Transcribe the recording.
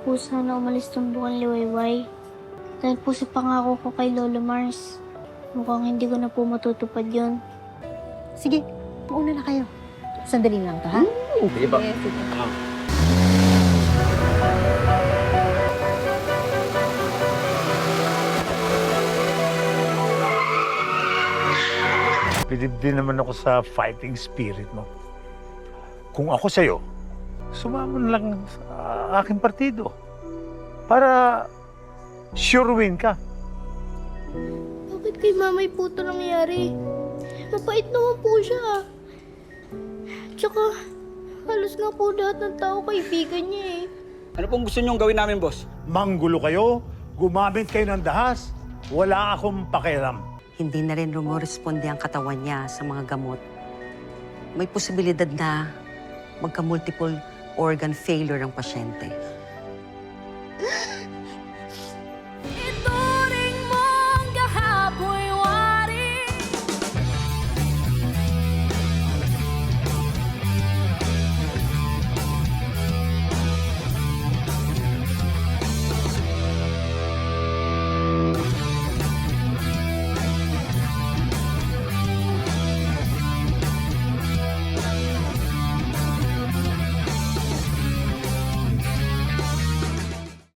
po sana umalis tong buwan liwayway. Dahil po sa pangako ko kay Lolo Mars, mukhang hindi ko na po matutupad yun. Sige, mauna na kayo. Sandali lang to, ha? Sige ba? Sige, sige. Bilib din naman ako sa fighting spirit mo. Kung ako sa'yo, sumama na lang sa aking partido. Para sure win ka. Bakit kay mamay po ito nangyari? Mapait naman po siya. Tsaka, halos nga po lahat ng tao kaibigan niya eh. Ano pong gusto niyong gawin namin, boss? Manggulo kayo, gumamit kayo ng dahas, wala akong pakialam. Hindi na rin rumoresponde ang katawan niya sa mga gamot. May posibilidad na magka-multiple organ failure ang pasyente.